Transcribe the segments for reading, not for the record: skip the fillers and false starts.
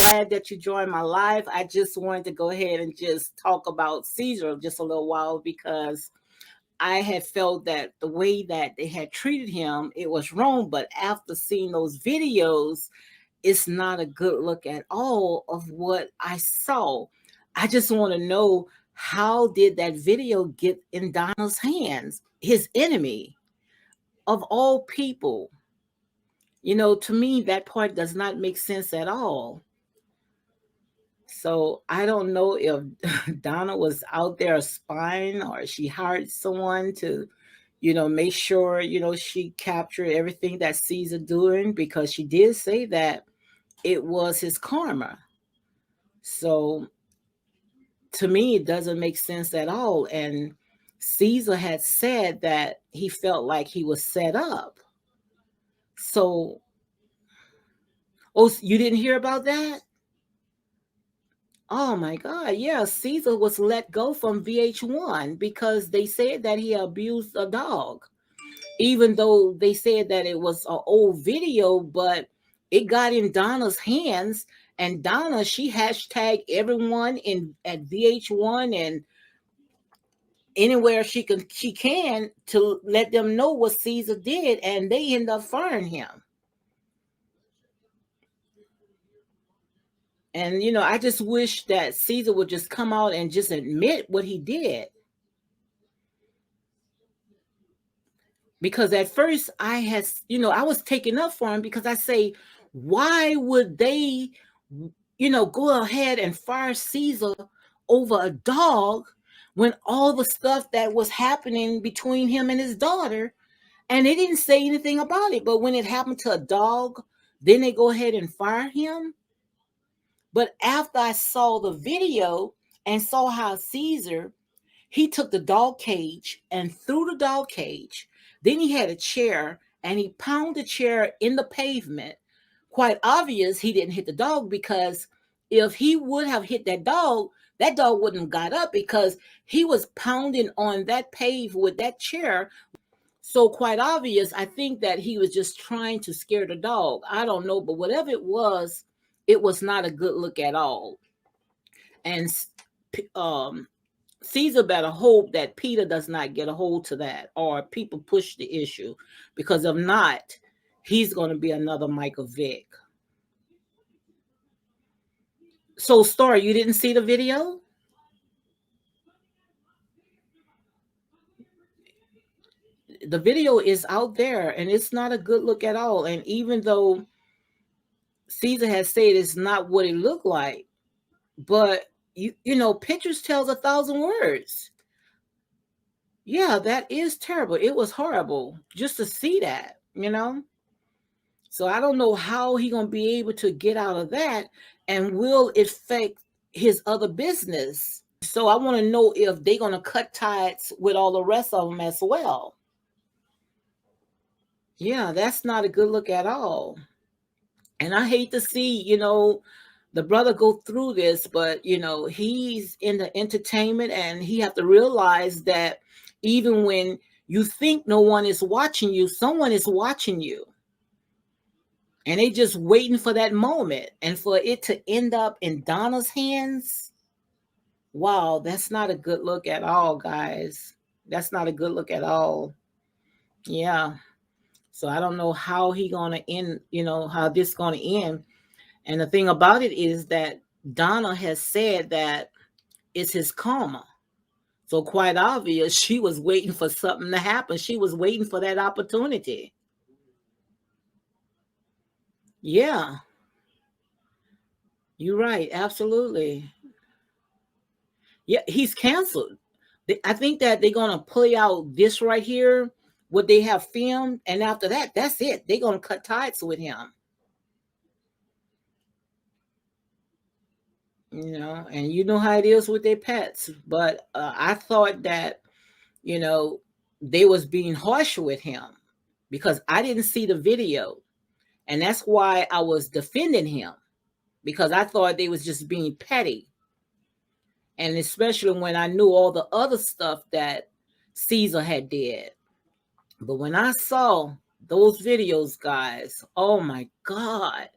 glad that you joined my live. I just wanted to go ahead and just talk about Caesar just a little while because I had felt that the way that they had treated him, it was wrong. But after seeing those videos, it's not a good look at all of what I saw. I just want to know, how did that video get in Donald's hands, his enemy of all people? To me, that part does not make sense at all. So I don't know if Donna was out there spying or she hired someone to, make sure, she captured everything that Caesar doing, because she did say that it was his karma. So to me, it doesn't make sense at all. And Caesar had said that he felt like he was set up. So, oh, you didn't hear about that? Oh my God. Yeah, Caesar was let go from VH1 because they said that he abused a dog. Even though they said that it was an old video, but it got in Donna's hands. And Donna, she hashtagged everyone in at VH1 and anywhere she can to let them know what Caesar did, and they end up firing him. And I just wish that Caesar would just come out and just admit what he did. Because at first I was taken up for him, because I say, why would they, go ahead and fire Caesar over a dog when all the stuff that was happening between him and his daughter, and they didn't say anything about it. But when it happened to a dog, then they go ahead and fire him. But after I saw the video and saw how Caesar, he took the dog cage and threw the dog cage. Then he had a chair and he pounded the chair in the pavement. Quite obvious he didn't hit the dog, because if he would have hit that dog wouldn't have got up, because he was pounding on that pave with that chair. So quite obvious, I think that he was just trying to scare the dog. I don't know, but whatever it was not a good look at all. And Caesar better hope that Peter does not get a hold to that, or people push the issue, because if not, he's going to be another Michael Vick. So, Star, you didn't see the video? The video is out there, and it's not a good look at all. And even though Caesar has said it's not what it looked like, but pictures tells 1,000 words. Yeah, that is terrible. It was horrible just to see that. So I don't know how he gonna be able to get out of that, and will it affect his other business. So I want to know if they're gonna cut ties with all the rest of them as well. Yeah, that's not a good look at all. And I hate to see, the brother go through this, but he's in the entertainment, and he have to realize that even when you think no one is watching you, someone is watching you. And they just waiting for that moment, and for it to end up in Donna's hands. Wow, that's not a good look at all, guys. That's not a good look at all. Yeah. So I don't know how he gonna end, how this gonna end. And the thing about it is that Donna has said that it's his karma. So quite obvious, she was waiting for something to happen. She was waiting for that opportunity. Yeah, you're right. Absolutely. Yeah, he's canceled. I think that they're gonna play out this right here, what they have filmed, and after that, that's it. They're gonna cut ties with him. And you know how it is with their pets. But I thought that you know they was being harsh with him, because I didn't see the video, and that's why I was defending him, because I thought they was just being petty. And especially when I knew all the other stuff that Caesar had did. But when I saw those videos, guys, oh my God,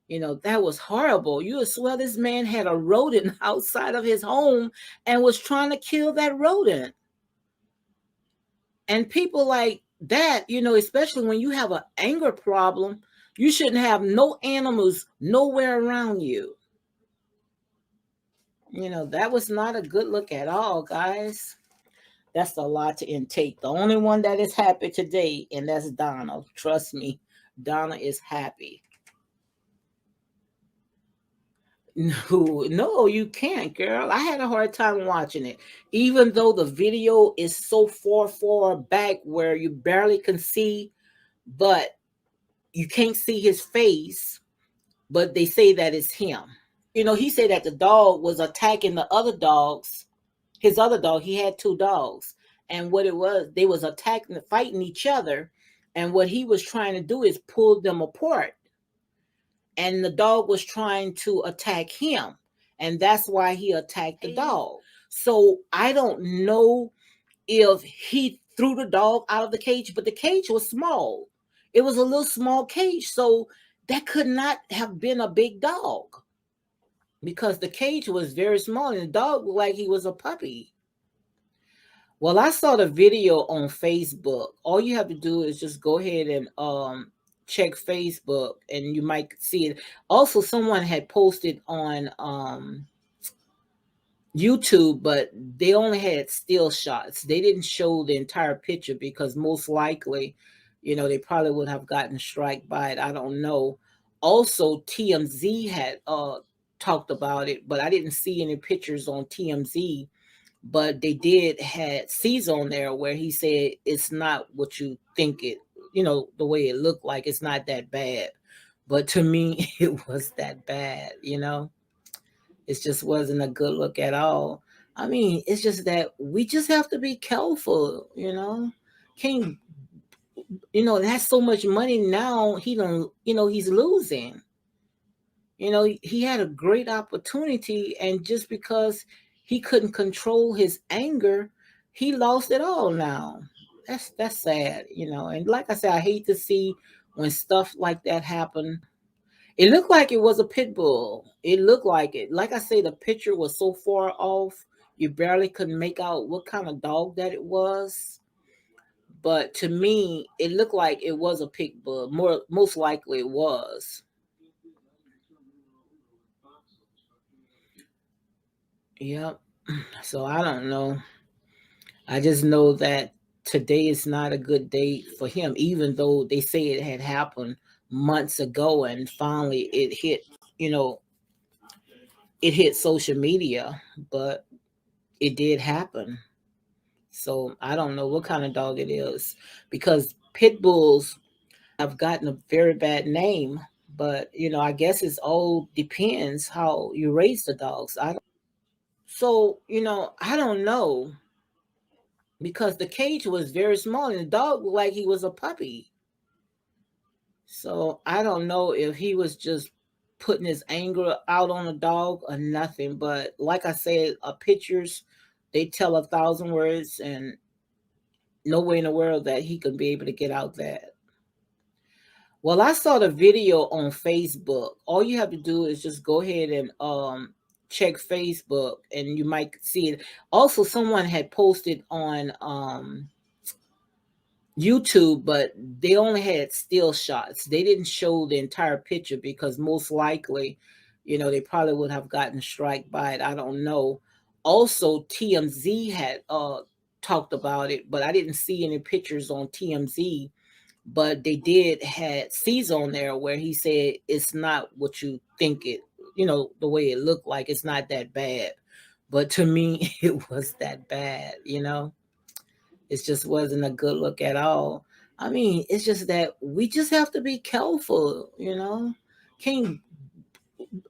That was horrible. You would swear this man had a rodent outside of his home and was trying to kill that rodent. And people like that, especially when you have an anger problem, you shouldn't have no animals nowhere around you. That was not a good look at all, guys. That's a lot to intake. The only one that is happy today, and that's Donna. Trust me, Donna is happy. No, no, you can't, girl. I had a hard time watching it. Even though the video is so far back where you barely can see, but you can't see his face, but they say that it's him. He said that the dog was attacking the other dogs. His other dog, he had two dogs. And what it was, they was attacking, fighting each other. And what he was trying to do is pull them apart. And the dog was trying to attack him. And that's why he attacked the dog. So I don't know if he threw the dog out of the cage, but the cage was small. It was a little small cage. So that could not have been a big dog because the cage was very small and the dog looked like he was a puppy. Well, I saw the video on Facebook. All you have to do is just go ahead and check Facebook and you might see it. Also, someone had posted on YouTube, but they only had still shots. They didn't show the entire picture because most likely, they probably would have gotten struck by it. I don't know. Also, TMZ had talked about it, but I didn't see any pictures on TMZ. But they did had C's on there where he said it's not what you think it, the way it looked like. It's not that bad. But to me, it was that bad. It just wasn't a good look at all. I mean, it's just that we just have to be careful. King, has so much money now, he don't, he's losing. He had a great opportunity, and just because he couldn't control his anger, he lost it all now. That's sad. And like I said, I hate to see when stuff like that happen. It looked like it was a pit bull. It looked like it. Like I say, the picture was so far off, you barely could make out what kind of dog that it was. But to me, it looked like it was a pit bull. Most likely it was. Yep. So I don't know. I just know that today is not a good day for him, even though they say it had happened months ago and finally you know, it hit social media, but it did happen. So I don't know what kind of dog it is because pit bulls have gotten a very bad name, but I guess it's all depends how you raise the dogs. I don't know because the cage was very small and the dog looked like he was a puppy. So I don't know if he was just putting his anger out on the dog or nothing. But like I said, pictures, they tell 1,000 words, and no way in the world that he could be able to get out that. Well, I saw the video on Facebook. All you have to do is just go ahead and check Facebook and you might see it. Also, someone had posted on YouTube, but they only had still shots. They didn't show the entire picture because most likely, they probably would have gotten struck by it. I don't know. Also, TMZ had talked about it, but I didn't see any pictures on TMZ. But they did had C's on there where he said it's not what you think it, the way it looked like. It's not that bad. But to me, it was that bad. It just wasn't a good look at all. I mean, it's just that we just have to be careful. King,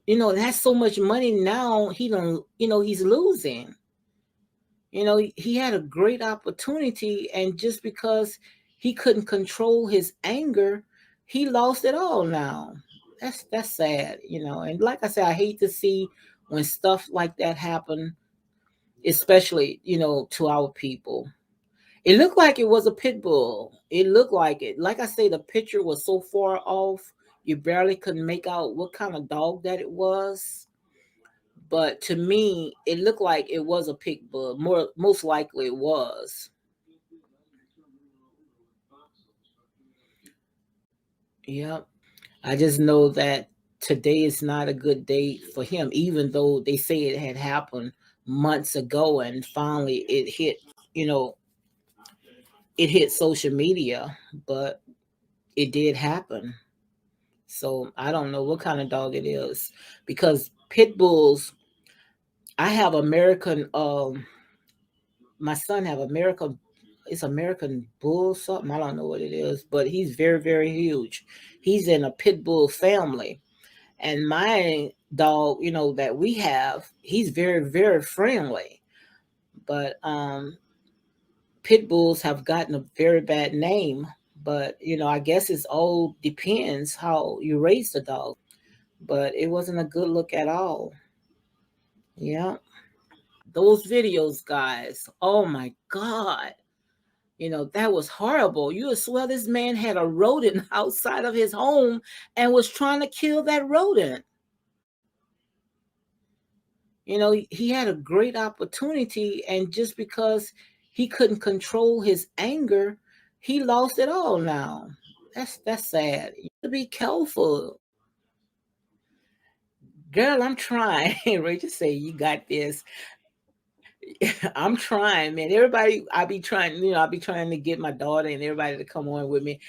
has so much money now, he don't, he's losing. He had a great opportunity, and just because he couldn't control his anger, he lost it all now. That's sad. And like I said, I hate to see when stuff like that happen, especially, to our people. It looked like it was a pit bull. It looked like it. Like I say, the picture was so far off, You barely could make out what kind of dog that it was. But to me, it looked like it was a pit bull. Most likely it was. Yep. I just know that today is not a good day for him, even though they say it had happened months ago and finally you know, it hit social media, but it did happen. So I don't know what kind of dog it is because pit bulls, I have American, my son have American, it's American bull something. I don't know what it is, but he's very, very huge. He's in a pit bull family. And my dog, that we have, he's very, very friendly. But pit bulls have gotten a very bad name. But I guess it's all depends how you raise the dog. But it wasn't a good look at all. Yeah, those videos, guys. Oh my God. That was horrible. You would swear this man had a rodent outside of his home and was trying to kill that rodent. He had a great opportunity, and just because he couldn't control his anger, he lost it all now. That's sad. You have to be careful. Girl, I'm trying. Rachel say you got this. I'm trying, man. Everybody, I'll be trying to get my daughter and everybody to come on with me.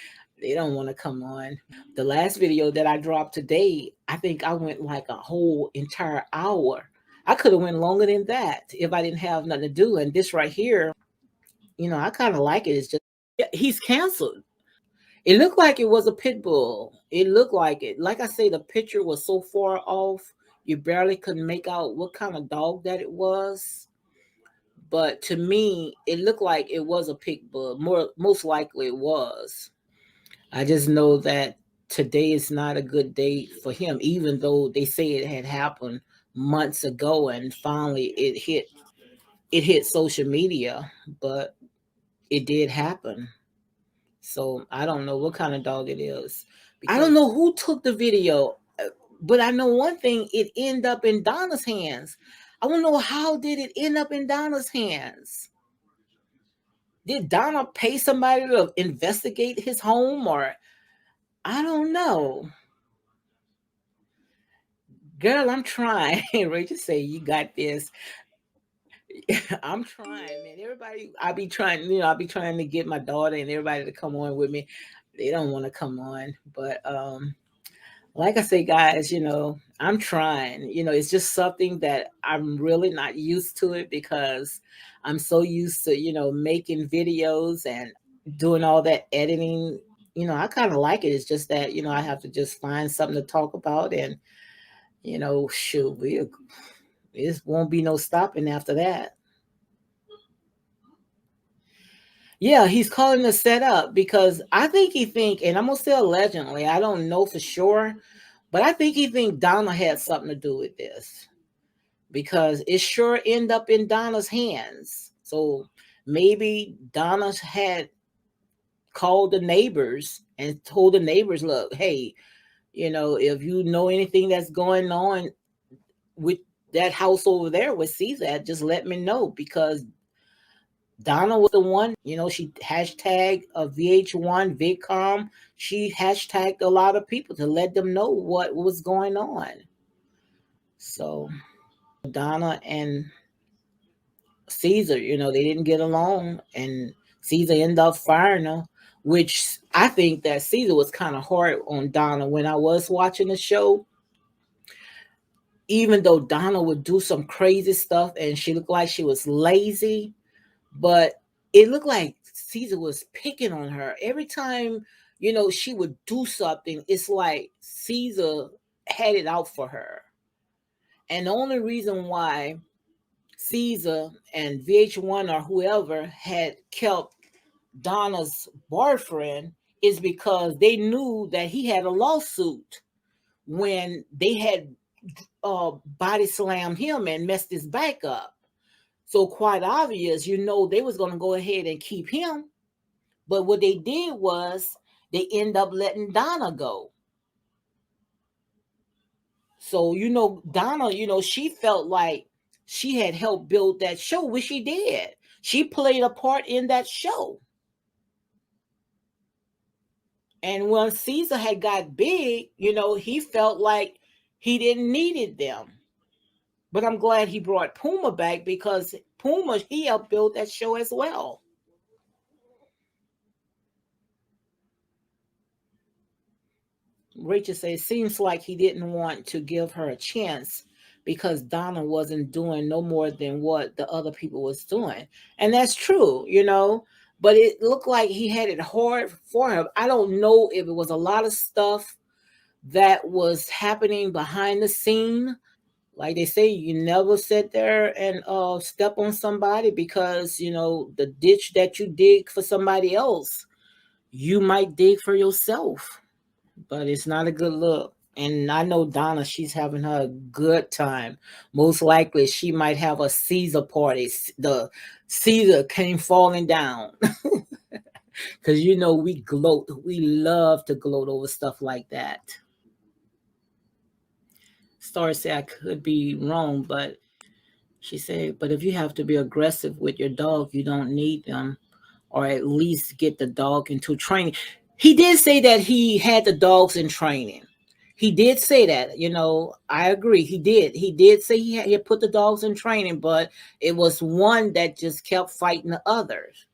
They don't want to come on. The last video that I dropped today, I think I went like a whole entire hour. I could have went longer than that if I didn't have nothing to do. And this right here, I kind of like it. It's just, yeah, he's canceled. It looked like it was a pit bull. It looked like it. Like I say, the picture was so far off, you barely could make out what kind of dog that it was. But to me, it looked like it was a pit bull. Most likely it was. I just know that today is not a good day for him, even though they say it had happened months ago and finally it hit social media, but it did happen. So I don't know what kind of dog it is. I don't know who took the video, but I know one thing: it ended up in Donna's hands. I want to know, how did it end up in Donna's hands? Did Donna pay somebody to investigate his home, or I don't know. Girl, I'm trying. Rachel say you got this. I'm trying, man. Everybody, I'll be trying to get my daughter and everybody to come on with me. They don't want to come on, but like I say, guys, I'm trying. It's just something that I'm really not used to it because I'm so used to making videos and doing all that editing. I kind of like it. It's just that I have to just find something to talk about, and shoot, it won't be no stopping after that. Yeah, he's calling to set up because I think and I'm gonna say allegedly, I don't know for sure, but I think he think Donna had something to do with this because it sure end up in Donna's hands. So maybe Donna had called the neighbors and told the neighbors, look, hey, if you know anything that's going on with that house over there with Caesar, just let me know because Donna was the one, she hashtag VH1 VidCom. She hashtagged a lot of people to let them know what was going on. So Donna and Caesar, they didn't get along, and Caesar ended up firing her, which I think that Caesar was kind of hard on Donna when I was watching the show. Even though Donna would do some crazy stuff and she looked like she was lazy, but it looked like Caesar was picking on her every time. She would do something. It's like Caesar had it out for her, and the only reason why Caesar and VH1 or whoever had kept Donna's boyfriend is because they knew that he had a lawsuit when they had body slammed him and messed his back up. So quite obvious, they was going to go ahead and keep him. But what they did was they end up letting Donna go. So, Donna, she felt like she had helped build that show, which she did. She played a part in that show. And when Caesar had got big, he felt like he didn't needed them. But I'm glad he brought Puma back because Puma, he helped build that show as well. Rachel said it seems like he didn't want to give her a chance because Donna wasn't doing no more than what the other people was doing. And that's true. But it looked like he had it hard for her. I don't know if it was a lot of stuff that was happening behind the scene. Like they say, you never sit there and step on somebody because the ditch that you dig for somebody else, you might dig for yourself. But it's not a good look. And I know Donna, she's having her good time. Most likely, she might have a Caesar party. The Caesar came falling down because we gloat. We love to gloat over stuff like that. Star said I could be wrong, but she said, but if you have to be aggressive with your dog, you don't need them, or at least get the dog into training. He did say that he had the dogs in training. He did say that. I agree. He did. He did say he had put the dogs in training, but it was one that just kept fighting the others.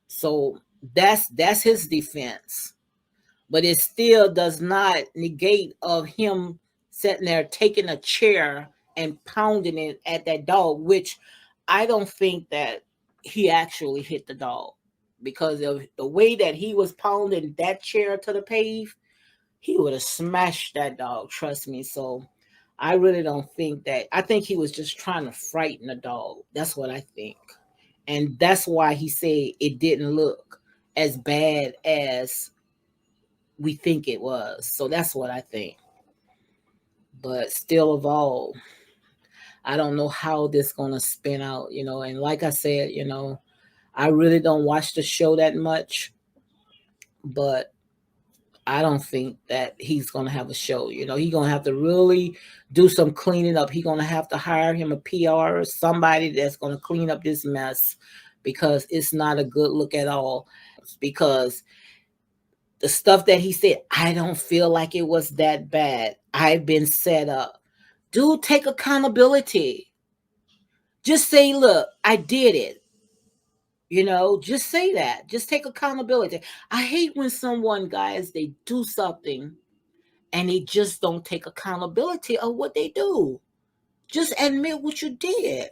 So that's his defense. But it still does not negate of him sitting there taking a chair and pounding it at that dog, which I don't think that he actually hit the dog because of the way that he was pounding that chair to the pave. He would have smashed that dog, trust me. So I really don't think that. I think he was just trying to frighten the dog. That's what I think. And that's why he said it didn't look as bad as we think it was. So that's what I think. But still of all, I don't know how this gonna spin out. And like I said, I really don't watch the show that much, but I don't think that he's gonna have a show. He's gonna have to really do some cleaning up. He's gonna have to hire him a PR or somebody that's gonna clean up this mess because it's not a good look at all. Because the stuff that he said, I don't feel like it was that bad. I've been set up. Dude, take accountability. Just say, look, I did it. Just say that. Just take accountability. I hate when someone, guys, they do something and they just don't take accountability of what they do. Just admit what you did.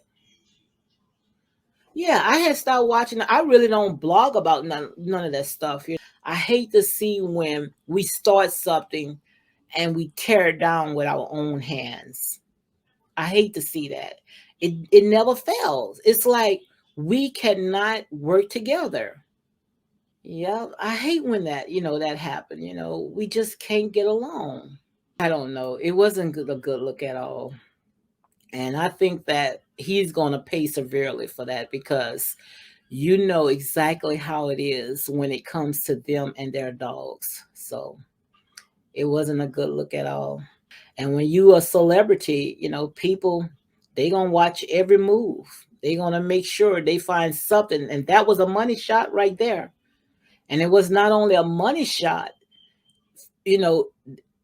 Yeah, I had started watching. I really don't blog about none of that stuff. I hate to see when we start something and we tear it down with our own hands. I hate to see that. It never fails. It's like we cannot work together. Yeah, I hate when that happened. We just can't get along. I don't know. It wasn't a good look at all. And I think that he's going to pay severely for that because you know exactly how it is when it comes to them and their dogs. So it wasn't a good look at all. And when you a celebrity, people they gonna watch every move. They gonna make sure they find something. And that was a money shot right there. And it was not only a money shot, you know,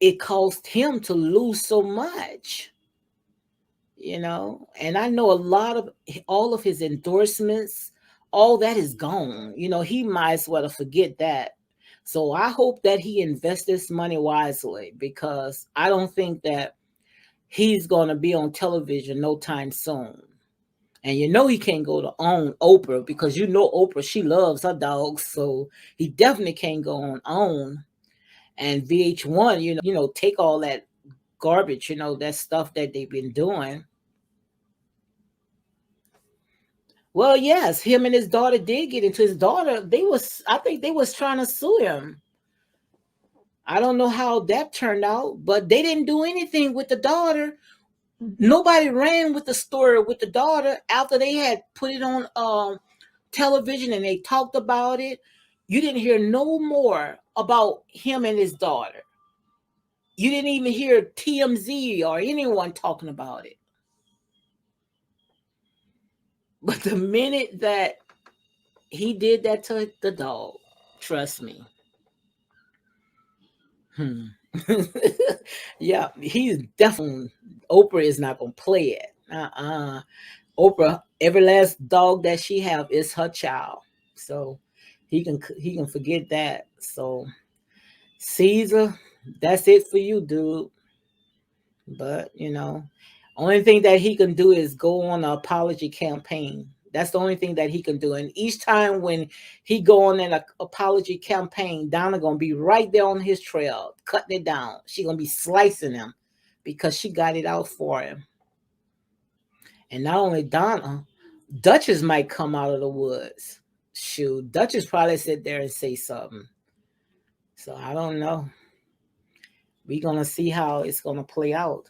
it caused him to lose so much. And I know a lot of all of his endorsements, all that is gone. He might as well forget that. So I hope that he invests this money wisely because I don't think that he's going to be on television no time soon. And he can't go to own Oprah because Oprah, she loves her dogs. So he definitely can't go on own. And VH1, take all that garbage, that stuff that they've been doing. Well, yes, him and his daughter did get into his daughter. I think they was trying to sue him. I don't know how that turned out, but they didn't do anything with the daughter. Nobody ran with the story with the daughter after they had put it on television and they talked about it. You didn't hear no more about him and his daughter. You didn't even hear TMZ or anyone talking about it. But the minute that he did that to the dog, trust me. Yeah, he's definitely Oprah is not gonna play it. Oprah, every last dog that she have is her child. So he can forget that. So Caesar, that's it for you, dude. But only thing that he can do is go on an apology campaign. That's the only thing that he can do. And each time when he go on an apology campaign, Donna gonna be right there on his trail, cutting it down. She gonna be slicing him because she got it out for him. And not only Donna, Duchess might come out of the woods. Shoot, Duchess probably sit there and say something. So I don't know. We're gonna see how it's gonna play out.